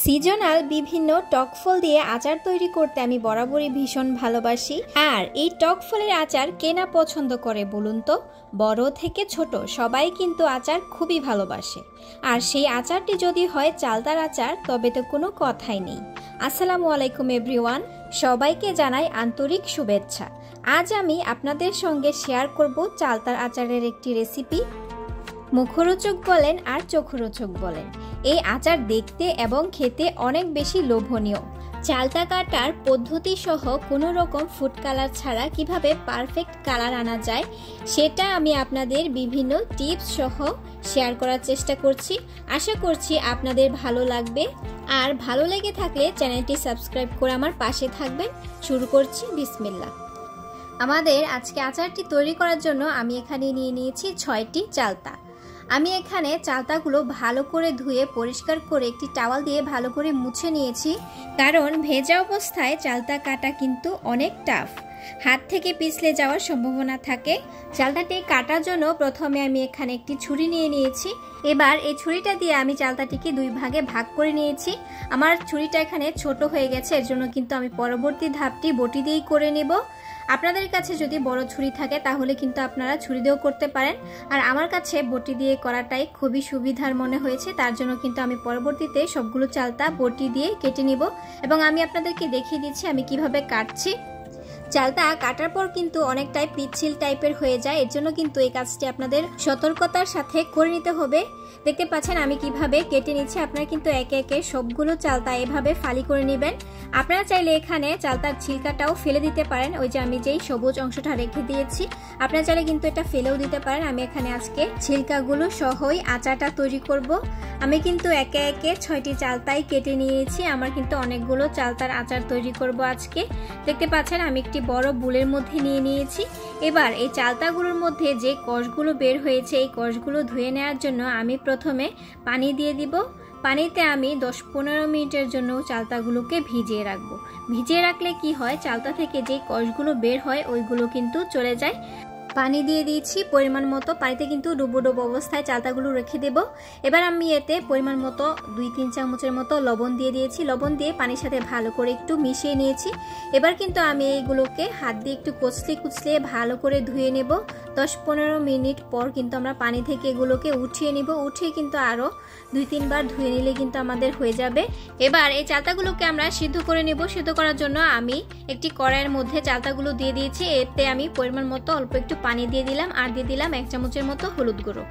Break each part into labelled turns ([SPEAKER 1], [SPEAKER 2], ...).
[SPEAKER 1] Seasonal বিভিন্ন টক ফল দিয়ে আচার তৈরি করতে আমি বরাবরই ভীষণ ভালোবাসি। আর এই টক ফলের আচার কে না পছন্দ করে বলুন তো? বড় থেকে ছোট সবাই কিন্তু আচার খুবই ভালোবাসে। আর সেই আচারটি যদি হয় চালতার আচার, তবে তো কোনো কথাই নেই। আসসালামু আলাইকুম এভরিওয়ান, সবাইকে জানাই আন্তরিক শুভেচ্ছা। আজ আমি আপনাদের সঙ্গে শেয়ার করব চালতার আচারের একটি রেসিপি। মুখরোচক বলেন আর চোখরোচক বলেন, এই আচার দেখতে এবং খেতে অনেক বেশি লোভনীয়। চালতা কাটার পদ্ধতি সহ কোনো রকম ফুড কালার ছাড়া কিভাবে পারফেক্ট কালার আনা যায় সেটা আমি আপনাদের বিভিন্ন টিপস সহ শেয়ার করার চেষ্টা করছি। আশা করছি আপনাদের ভালো লাগবে। আর ভালো লেগে থাকলে চ্যানেলটি সাবস্ক্রাইব করে আমার পাশে থাকবেন। শুরু করছি, বিসমিল্লাহ। আমাদের আজকে আচারটি তৈরি করার জন্য আমি এখানে নিয়ে নিয়েছি 6টি চালতা। আমি এখানে চালতাগুলো ভালো করে ধুয়ে পরিষ্কার করে একটি টাওয়াল দিয়ে ভালো করে মুছে নিয়েছি, কারণ ভেজা অবস্থায় চালতা কাটা কিন্তু অনেক টাফ, হাত থেকে পিছলে যাওয়ার সম্ভাবনা থাকে। চালতাটি কাটার জন্য প্রথমে আমি এখানে একটি ছুরি নিয়ে নিয়েছি। এবার এই ছুরিটা দিয়ে আমি চালতাটিকে 2 ভাগে ভাগ করে নিয়েছি। আমার ছুরিটা এখানে ছোট হয়ে গেছে, এর জন্য কিন্তু আমি পরবর্তী ধাপটি বটি দিয়েই করে নেব। আপনাদের কাছে যদি বড় ছুরি থাকে তাহলে কিন্তু আপনারা ছুরি দিয়েও করতে পারেন। আর আমার কাছে বটি দিয়ে করাটাই খুবই সুবিধার মনে হয়েছে, তার জন্য কিন্তু আমি পরবর্তীতে সবগুলো চালতা বটি দিয়ে কেটে নিব এবং আমি আপনাদেরকে দেখিয়ে দিচ্ছি আমি কিভাবে কাটছি। চালতা কাটার পর কিন্তু অনেকটাই পিচ্ছিল টাইপের হয়ে যায়, এর জন্য কিন্তু এই কাজটি আপনাদের সতর্কতার সাথে করে নিতে হবে। দেখতে পাচ্ছেন আমি কিভাবে কেটে নিচ্ছি। আপনারা কিন্তু একে একে সবগুলো চালতা এভাবে ফালি করে নেবেন। আপনারা চাইলে এখানে চালতার ছিলকাটাও ফেলে দিতে পারেন, ওই যে আমি যেই সবুজ অংশটা রেখে দিয়েছি, আপনারা চাইলে কিন্তু এটা ফেলেও দিতে পারেন। আমি এখানে আজকে ছিলকাগুলো সহই আচারটা তৈরি করব। আমি কিন্তু একে একে 6টি চালতাই কেটে নিয়েছি। আমার কিন্তু অনেকগুলো চালতার আচার তৈরি করব আজকে। দেখতে পাচ্ছেন আমি একটি বড় বুলের মধ্যে নিয়ে নিয়েছি। এবার এই চালতাগুলোর মধ্যে যে কষগুলো বের হয়েছে এই কষগুলো ধুয়ে নেওয়ার জন্য আমি প্রথমে পানি দিয়ে দিব। পানিতে আমি 10-15 মিনিটের জন্য চালতাগুলোকে ভিজিয়ে রাখবো। ভিজিয়ে রাখলে কি হয়, চালতা থেকে যে কষগুলো বের হয় ওইগুলো কিন্তু চলে যায়। পানি দিয়ে দিয়েছি পরিমাণ মতো, পানিতে কিন্তু ডুবো ডুবো অবস্থায় চালতাগুলো রেখে দেব। এবার আমি এতে পরিমাণ মতো 2-3 চামচের মতো লবণ দিয়ে দিয়েছি। লবণ দিয়ে পানির সাথে ভালো করে একটু মিশিয়ে নিয়েছি। এবার কিন্তু আমি এইগুলোকে হাত দিয়ে একটু কুচলিয়ে ভালো করে ধুয়ে নেব। 10-15 মিনিট পর কিন্তু আমরা পানি থেকে এগুলোকে উঠিয়ে নিব। উঠিয়ে কিন্তু আরও 2-3 বার ধুয়ে নিলে কিন্তু আমাদের হয়ে যাবে। এবার এই চালতাগুলোকে আমরা সিদ্ধ করে নেব। সিদ্ধ করার জন্য আমি একটি কড়াইয়ের মধ্যে চালতাগুলো দিয়ে দিয়েছি। এতে আমি পরিমাণ মতো অল্প একটু পানি দিয়ে দিলাম আর দিয়ে দিলাম 1 চামচের মতো হলুদ গুঁড়ো।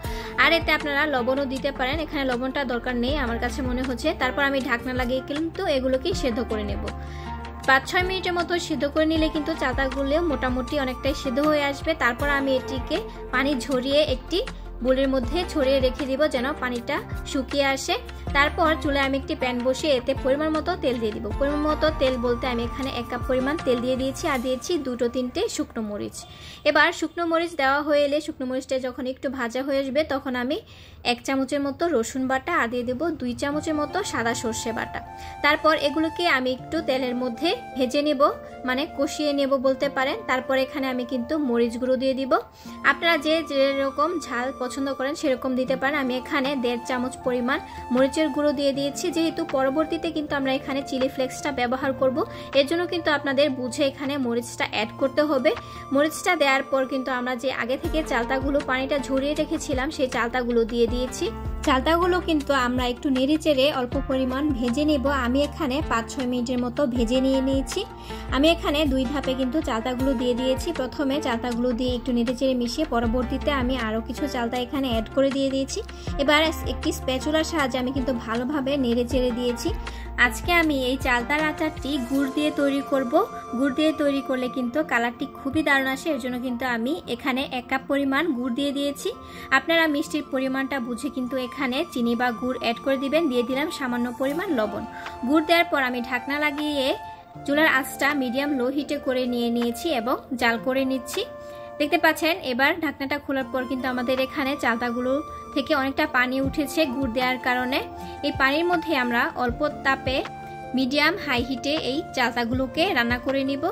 [SPEAKER 1] আর এতে আপনারা লবণও দিতে পারেন, এখানে লবণটা দরকার নেই আমার কাছে মনে হচ্ছে। তারপর আমি ঢাকনা লাগিয়ে কিন্তু এগুলোকে সেদ্ধ করে নেব। 5-6 মিনিটের মতো সিদ্ধ করে নিলে কিন্তু চালতাগুলো মোটামুটি অনেকটাই সিদ্ধ হয়ে আসবে। তারপর আমি এটিকে পানি ঝরিয়ে একটি বুলের মধ্যে ছড়িয়ে রেখে দিব যেন পানিটা শুকিয়ে আসে। তারপর চুলায় আমি একটি প্যান বসিয়ে এতে পরিমাণ মতো তেল দিয়ে দিব। পরিমাণ মতো তেল বলতে আমি এখানে 1 কাপ পরিমাণ তেল দিয়ে দিয়েছি আর দিয়েছি 2-3টে শুকনো মরিচ। এবার শুকনো মরিচ দেওয়া হয়ে এলে শুকনো মরিচটা যখন একটু ভাজা হয়ে আসবে তখন আমি 1 চামচের মতো রসুন বাটা আর দিয়ে দেবো 2 চামচের মতো সাদা সর্ষে বাটা। তারপর এগুলোকে আমি একটু তেলের মধ্যে ভেজে নেব, মানে কষিয়ে নেব বলতে পারেন। তারপর এখানে আমি কিন্তু মরিচ গুঁড়ো দিয়ে দিব। আপনারা যে যেরকম ঝাল পছন্দ করেন সেরকম দিতে পারেন। আমি এখানে 1.5 চামচ পরিমাণ মরিচের গুঁড়ো দিয়ে দিয়েছি, যেহেতু পরবর্তীতে কিন্তু আমরা এখানে চিলি ফ্লেক্সটা ব্যবহার করব, এর জন্য কিন্তু আপনাদের বুঝে এখানে মরিচটা অ্যাড করতে হবে। মরিচটা দেওয়ার পর কিন্তু আমরা যে আগে থেকে চালতাগুলো পানিটা ঝরিয়ে রেখেছিলাম সেই চালতাগুলো দিয়ে দিয়েছি। চালতাগুলো কিন্তু আমরা একটু নেড়ে চেড়ে অল্প পরিমাণ ভেজে নেব। আমি এখানে 5-6 মিনিটের মতো ভেজে নিয়েছি। আমি এখানে 2 ধাপে কিন্তু চালতাগুলো দিয়ে দিয়েছি। প্রথমে চালতাগুলো দিয়ে একটু নেড়ে চেড়ে মিশিয়ে পরবর্তীতে আমি আরও কিছু চালতা এখানে অ্যাড করে দিয়ে দিয়েছি। এবার একটি স্প্যাচুলার সাহায্যে আমি কিন্তু ভালোভাবে নেড়ে চেড়ে দিয়েছি। আজকে আমি এই চালতার আচারটি গুড় দিয়ে তৈরি করব। গুড় দিয়ে তৈরি করলে কিন্তু কালারটি খুবই দারুণ আসে, এর জন্য কিন্তু আমি এখানে 1 কাপ পরিমাণ গুড় দিয়ে দিয়েছি। আপনারা মিষ্টির পরিমাণটা বুঝে কিন্তু এখানে চিনি বা গুড় অ্যাড করে দিবেন। দিয়ে দিলাম সামান্য পরিমাণ লবণ। গুড় দেওয়ার পর আমি ঢাকনা লাগিয়ে চুলার আঁচটা মিডিয়াম লো হিটে করে নিয়েছি এবং জাল করে নিচ্ছি। দেখতে পাচ্ছেন এবার ঢাকনাটা খোলার পর কিন্তু আমাদের এখানে চালতাগুলো থেকে অনেকটা পানি উঠেছে গুড় দেওয়ার কারণে। এই পানির মধ্যে আমরা অল্প তাপে মিডিয়াম হাই হিটে এই চালতাগুলোকে রান্না করে নিব।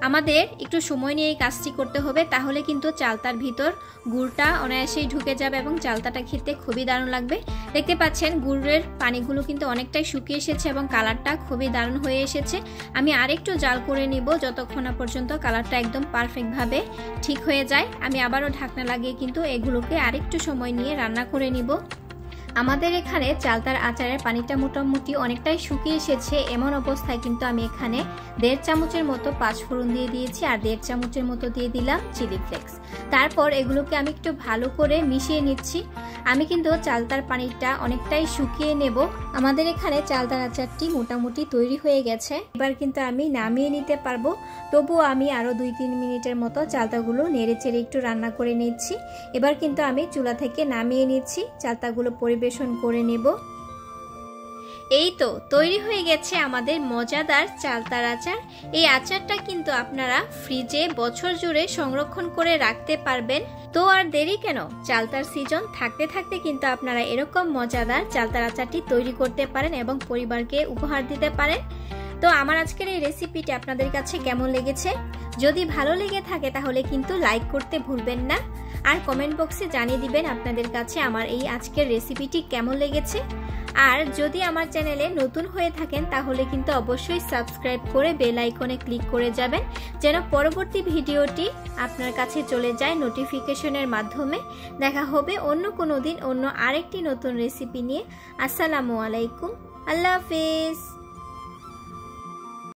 [SPEAKER 1] আমাদের একটু সময় নিয়ে এই কাজটি করতে হবে, তাহলে কিন্তু চালতার ভিতর গুড়টা অনায়াসেই ঢুকে যাবে এবং চালতাটা খেতে খুবই দারুণ লাগবে। দেখতে পাচ্ছেন গুড়ের পানিগুলো কিন্তু অনেকটাই শুকিয়ে এসেছে এবং কালারটা খুবই দারুণ হয়ে এসেছে। আমি আরেকটু জাল করে নিব যতক্ষণ না পর্যন্ত কালারটা একদম পারফেক্টভাবে ঠিক হয়ে যায়। আমি আবারও ঢাকনা লাগিয়ে কিন্তু এগুলোকে আরেকটু সময় নিয়ে রান্না করে নিব। আমাদের এখানে চালতার আচারের পানিটা মোটামুটি অনেকটাই শুকিয়ে এসেছে। এমন অবস্থায় কিন্তু আমি এখানে 1.5 চামচের মতো পাঁচফোড়ন দিয়ে দিয়েছি আর 1.5 চামচের মতো দিয়ে দিলাম চিলি ফ্লেক্স। তারপর এগুলোকে আমি একটু ভালো করে মিশিয়ে নিচ্ছি। আমি কিন্তু চালতার পানিটা অনেকটাই শুকিয়ে নেব। আমাদের এখানে চালতার আচারটি মোটামুটি তৈরি হয়ে গেছে। এবার কিন্তু আমি নামিয়ে নিতে পারবো। তবুও আমি আরও 2-3 মিনিটের মতো চালতাগুলো নেড়েচেড়ে একটু রান্না করে নিচ্ছি। এবার কিন্তু আমি চুলা থেকে নামিয়ে নিচ্ছি, চালতাগুলো পরিবেশন করে নেব। এই তো তৈরি হয়ে গেছে আমাদের মজাদার চালতার আচার। এই আচারটা কিন্তু আপনারা ফ্রিজে বছর জুড়ে সংরক্ষণ করে রাখতে পারবেন। তো আর দেরি কেন, চালতার সিজন থাকতে থাকতে কিন্তু আপনারা এরকম মজাদার চালতার আচারটি তৈরি করতে পারেন এবং পরিবারকে উপহার দিতে পারেন। তো আমার আজকের এই রেসিপিটি আপনাদের কাছে কেমন লেগেছে? যদি ভালো লেগে থাকে তাহলে কিন্তু লাইক করতে ভুলবেন না, আর কমেন্ট বক্সে জানিয়ে দিবেন আপনাদের কাছে আমার এই আজকের রেসিপিটি কেমন লেগেছে। আর যদি আমার চ্যানেলে নতুন হয়ে থাকেন তাহলে কিন্তু অবশ্যই সাবস্ক্রাইব করে বেল আইকনে ক্লিক করে যাবেন, যেন পরবর্তী ভিডিওটি আপনার কাছে চলে যায় নোটিফিকেশনের মাধ্যমে। দেখা হবে অন্য কোনো দিন অন্য আরেকটি নতুন রেসিপি নিয়ে। আসসালামু আলাইকুম, আল্লাহ হাফেজ।